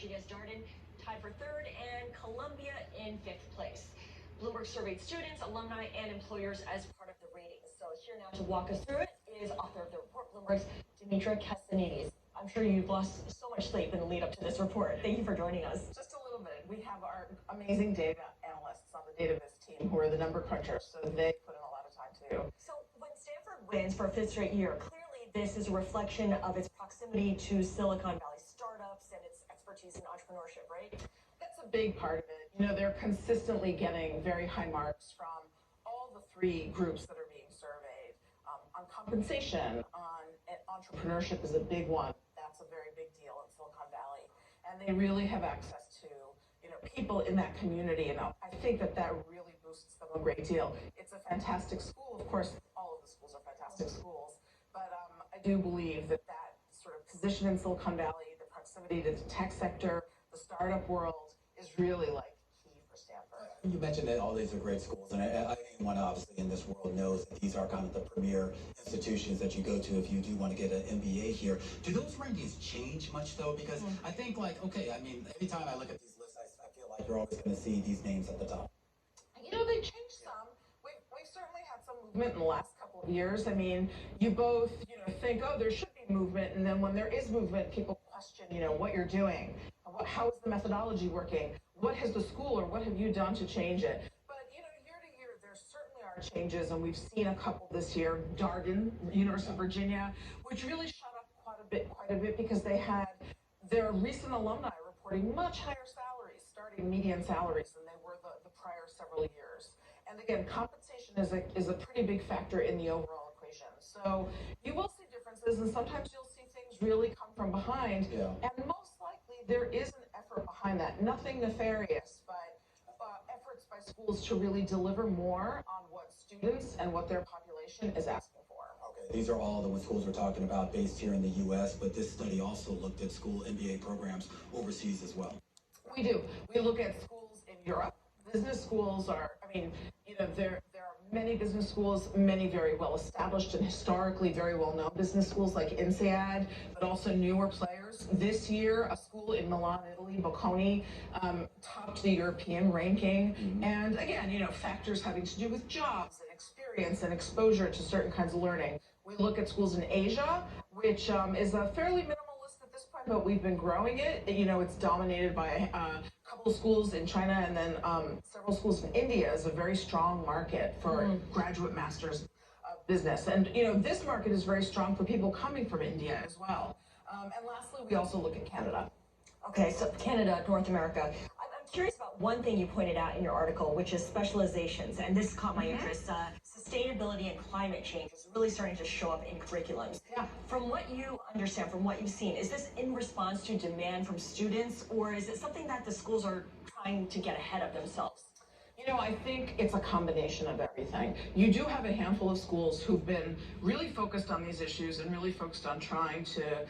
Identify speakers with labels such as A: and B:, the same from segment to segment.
A: Michigan's Darden tied for third, and Columbia in fifth place. Bloomberg surveyed students, alumni, and employers as part of the ratings. So here now to walk us through it is author of the report, Bloomberg's Demetra Castanidis. I'm sure you've lost so much sleep in the lead up to this report. Thank you for joining us.
B: Just a little bit. We have our amazing data analysts on the DataVis team who are the number crunchers, so they put in a lot of time too.
A: So when Stanford wins for a fifth straight year, clearly this is a reflection of its proximity to Silicon Valley startups and its expertise in entrepreneurship, right?
B: That's a big part of it. You know, they're consistently getting very high marks from all the three groups that are being surveyed. On compensation, on entrepreneurship is a big one. That's a very big deal in Silicon Valley. And they really have access to, you know, people in that community. And I think that that really boosts them a great deal. It's a fantastic school. Of course, all of the schools are fantastic schools. But I do believe that that sort of position in Silicon Valley, the proximity to the tech sector, the startup world, is really like key for Stanford.
C: You mentioned that all these are great schools, and anyone obviously in this world knows that these are kind of the premier institutions that you go to if you do want to get an MBA here. Do those rankings change much though? Because I think like, okay, I mean, every time I look at these lists, I feel like you're always going to see these names at the top.
B: You know, they changed some. We've certainly had some movement in the last couple of years. I mean, you both, you know, think, oh, there should be movement, and then when there is movement, people question, you know, what you're doing. How is the methodology working? What has the school or what have you done to change it? But, you know, year to year, there certainly are changes, and we've seen a couple this year. Darden, University of Virginia, which really shot up quite a bit because they had their recent alumni reporting much higher salaries, starting median salaries, than they were the prior several years. And again, compensation is a pretty big factor in the overall equation. So you will see differences, and sometimes you'll see things really come from behind.
C: Yeah.
B: And most likely there is an effort behind that. Nothing nefarious, but efforts by schools to really deliver more on what students and what their population is asking for.
C: Okay, these are all the schools we're talking about based here in the U.S., but this study also looked at school MBA programs overseas as well.
B: We do. We look at schools in Europe. Business schools are, I mean, you know, there are many business schools, many very well established and historically very well known business schools like INSEAD, but also newer players. This year, a school in Milan, Italy, Bocconi, topped the European ranking. And again, you know, factors having to do with jobs and experience and exposure to certain kinds of learning. We look at schools in Asia, which is a fairly minimal list at this point, but we've been growing it. You know, it's dominated by a couple of schools in China, and then several schools in India is a very strong market for graduate masters business. And, you know, this market is very strong for people coming from India as well. And lastly, we also look at Canada.
A: Okay, so Canada, North America. I'm curious about one thing you pointed out in your article, which is specializations, and this caught my interest. Sustainability and climate change is really starting to show up in curriculums.
B: Yeah.
A: From what you understand, from what you've seen, is this in response to demand from students, or is it something that the schools are trying to get ahead of themselves?
B: You know, I think it's a combination of everything. You do have a handful of schools who've been really focused on these issues and really focused on trying to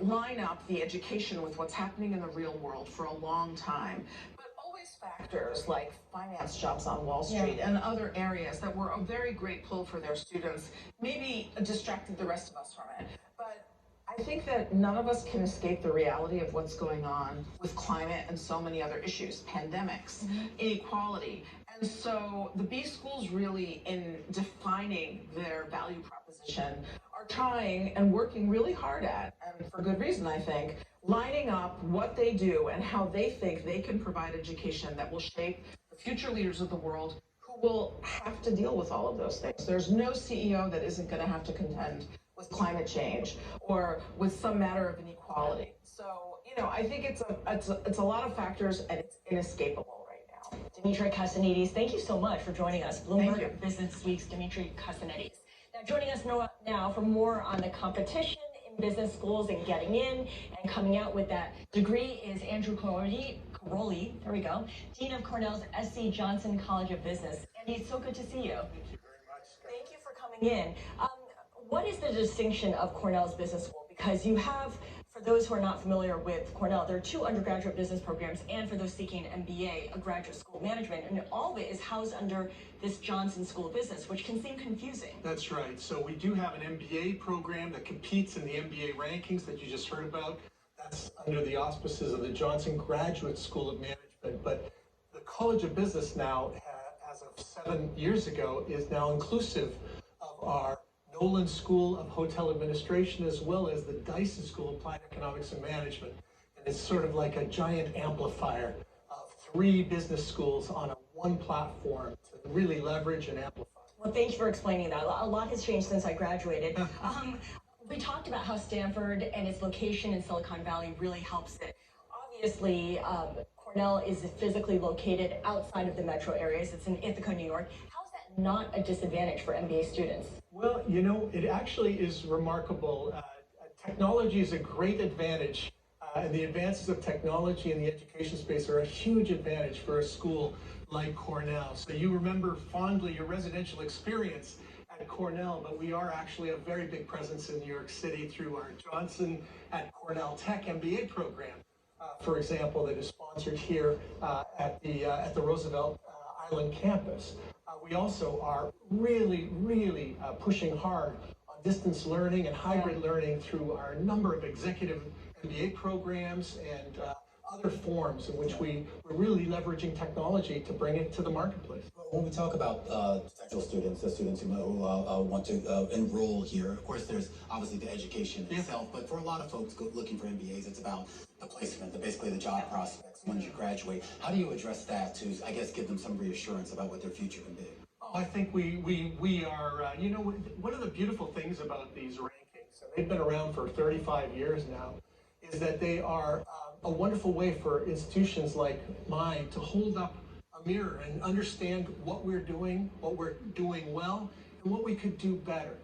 B: line up the education with what's happening in the real world for a long time. But always factors like finance jobs on Wall Street and other areas that were a very great pull for their students maybe distracted the rest of us from it. But I think that none of us can escape the reality of what's going on with climate and so many other issues, pandemics, inequality. And so the B schools really, in defining their value proposition, are trying and working really hard at, and for good reason, I think, lining up what they do and how they think they can provide education that will shape the future leaders of the world who will have to deal with all of those things. There's no CEO that isn't going to have to contend with climate change or with some matter of inequality. So, you know, I think it's a lot of factors, and it's inescapable right now.
A: Demetra Castanidis, thank you so much for joining us. Bloomberg Business Week's Demetra Castanidis. Now, joining us now for more on the competition in business schools and getting in and coming out with that degree is Andrew Caroli, there we go, Dean of Cornell's S.C. Johnson College of Business. Andy, it's so good to see you.
D: Thank you very much.
A: Thank you for coming in. What is the distinction of Cornell's business school? Because you have, for those who are not familiar with Cornell, there are 2 undergraduate business programs, and for those seeking an MBA, a graduate school of management, and all of it is housed under this Johnson School of Business, which can seem confusing.
D: That's right. So we do have an MBA program that competes in the MBA rankings that you just heard about. That's under the auspices of the Johnson Graduate School of Management, but the College of Business now, as of 7 years ago, is now inclusive of our Nolan School of Hotel Administration as well as the Dyson School of Applied Economics and Management. And it's sort of like a giant amplifier of 3 business schools on one platform to really leverage and amplify.
A: Well, thank you for explaining that. A lot has changed since I graduated. We talked about how Stanford and its location in Silicon Valley really helps it. Obviously, Cornell is physically located outside of the metro areas. It's in Ithaca, New York. How is that not a disadvantage for MBA students?
D: Well, you know, it actually is remarkable. Technology is a great advantage, and the advances of technology in the education space are a huge advantage for a school like Cornell. So you remember fondly your residential experience at Cornell, but we are actually a very big presence in New York City through our Johnson at Cornell Tech MBA program, for example, that is sponsored here at the Roosevelt Island campus. We also are really pushing hard on distance learning and hybrid learning through our number of executive MBA programs and other forms in which we're really leveraging technology to bring it to the marketplace.
C: When we talk about potential students, the students who want to enroll here, of course, there's obviously the education itself, but for a lot of folks looking for MBAs, it's about the placement, basically the job prospects once you graduate. How do you address that to, I guess, give them some reassurance about what their future can be?
D: Oh, I think we are, you know, one of the beautiful things about these rankings, and they've been around for 35 years now, is that they are a wonderful way for institutions like mine to hold up a mirror and understand what we're doing well, and what we could do better.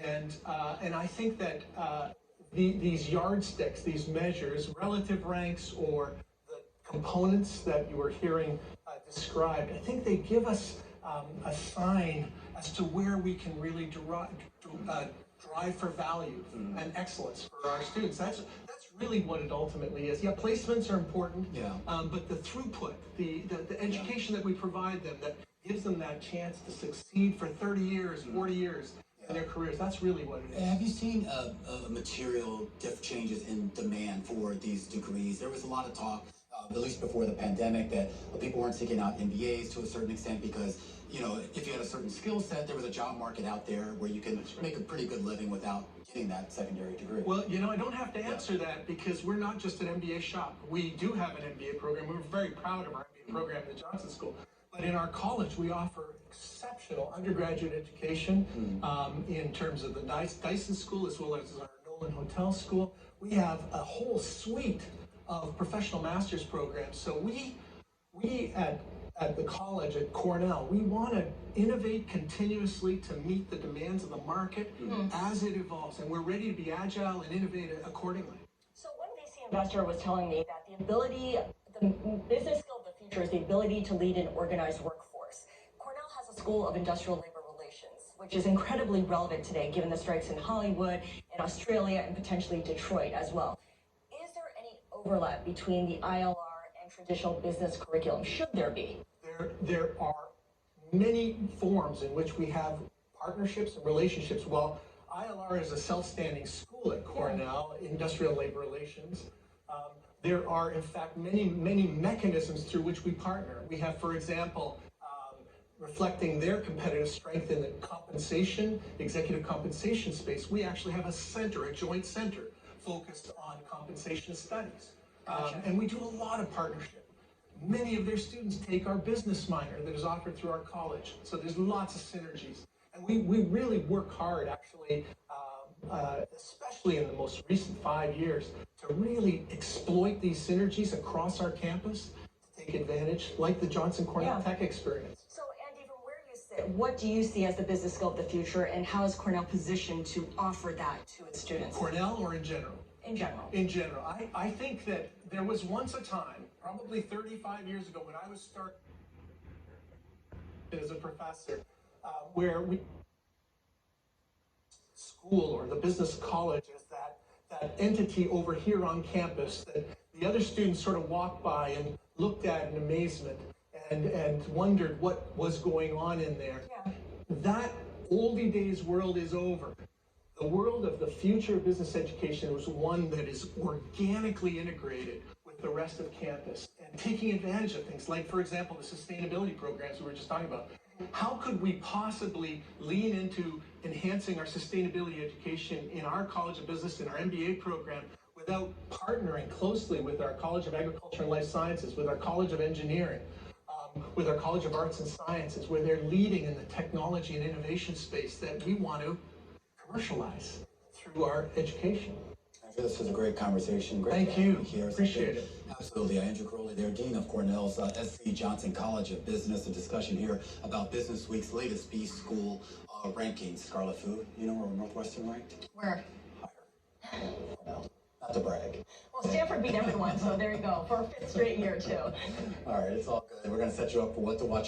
D: And I think that these yardsticks, these measures, relative ranks, or the components that you were hearing described, I think they give us a sign as to where we can really drive for value and excellence for our students. That's really what it ultimately is. Yeah, placements are important, but the throughput, the education that we provide them that gives them that chance to succeed for 30 years, 40 years in their careers, that's really what it is.
C: Have you seen material changes in demand for these degrees? There was a lot of talk, at least before the pandemic, that people weren't seeking out MBAs to a certain extent because, you know, if you had a certain skill set, there was a job market out there where you can make a pretty good living without getting that secondary degree.
D: Well, you know, I don't have to answer that because we're not just an MBA shop. We do have an MBA program. We're very proud of our MBA program at the Johnson School. But in our college, we offer exceptional undergraduate education in terms of the Dyson School as well as our Nolan Hotel School. We have a whole suite of professional master's programs. So we at the college at Cornell, we want to innovate continuously to meet the demands of the market as it evolves, and we're ready to be agile and innovate accordingly.
A: So one VC investor was telling me that the business skill of the future is the ability to lead an organized workforce. Cornell has a School of Industrial Labor Relations, which is incredibly relevant today given the strikes in Hollywood, in Australia, and potentially Detroit as well. Is there any overlap between the ILR and traditional business curriculum? Should there be?
D: There are many forms in which we have partnerships and relationships. While ILR is a self-standing school at Cornell, Industrial Labor Relations, there are, in fact, many mechanisms through which we partner. We have, for example, reflecting their competitive strength in the compensation, executive compensation space, we actually have a joint center focused on compensation studies. And we do a lot of partnership. Many of their students take our business minor that is offered through our college. So there's lots of synergies. And we really work hard, actually, especially in the most recent 5 years, to really exploit these synergies across our campus to take advantage, like the Johnson Cornell Tech experience.
A: So Andy, from where you sit, what do you see as the business skill of the future, and how is Cornell positioned to offer that to its students?
D: Cornell or in general?
A: In general.
D: In general. I think that there was once a time, probably 35 years ago, when I was starting as a professor, where school or the business college is that entity over here on campus that the other students sort of walked by and looked at in amazement and wondered what was going on in there. That oldie days world is over. The world of the future of business education was one that is organically integrated with the rest of campus and taking advantage of things like, for example, the sustainability programs we were just talking about. How could we possibly lean into enhancing our sustainability education in our College of Business and our MBA program without partnering closely with our College of Agriculture and Life Sciences, with our College of Engineering, with our College of Arts and Sciences, where they're leading in the technology and innovation space that we want to commercialize through our education.
C: Andrew, this was a great conversation. Great
D: Thank you.
C: Here.
D: Appreciate it.
C: Absolutely. Andrew Crowley there, Dean of Cornell's S.C. Johnson College of Business, a discussion here about Business Week's latest B-School rankings. Scarlet Fu, you know where Northwestern ranked?
A: Where?
C: Higher. Cornell. Not to brag.
A: Well, Stanford beat everyone, so there you go, for a fifth straight year, too.
C: All right, it's all good. We're going to set you up for what to watch.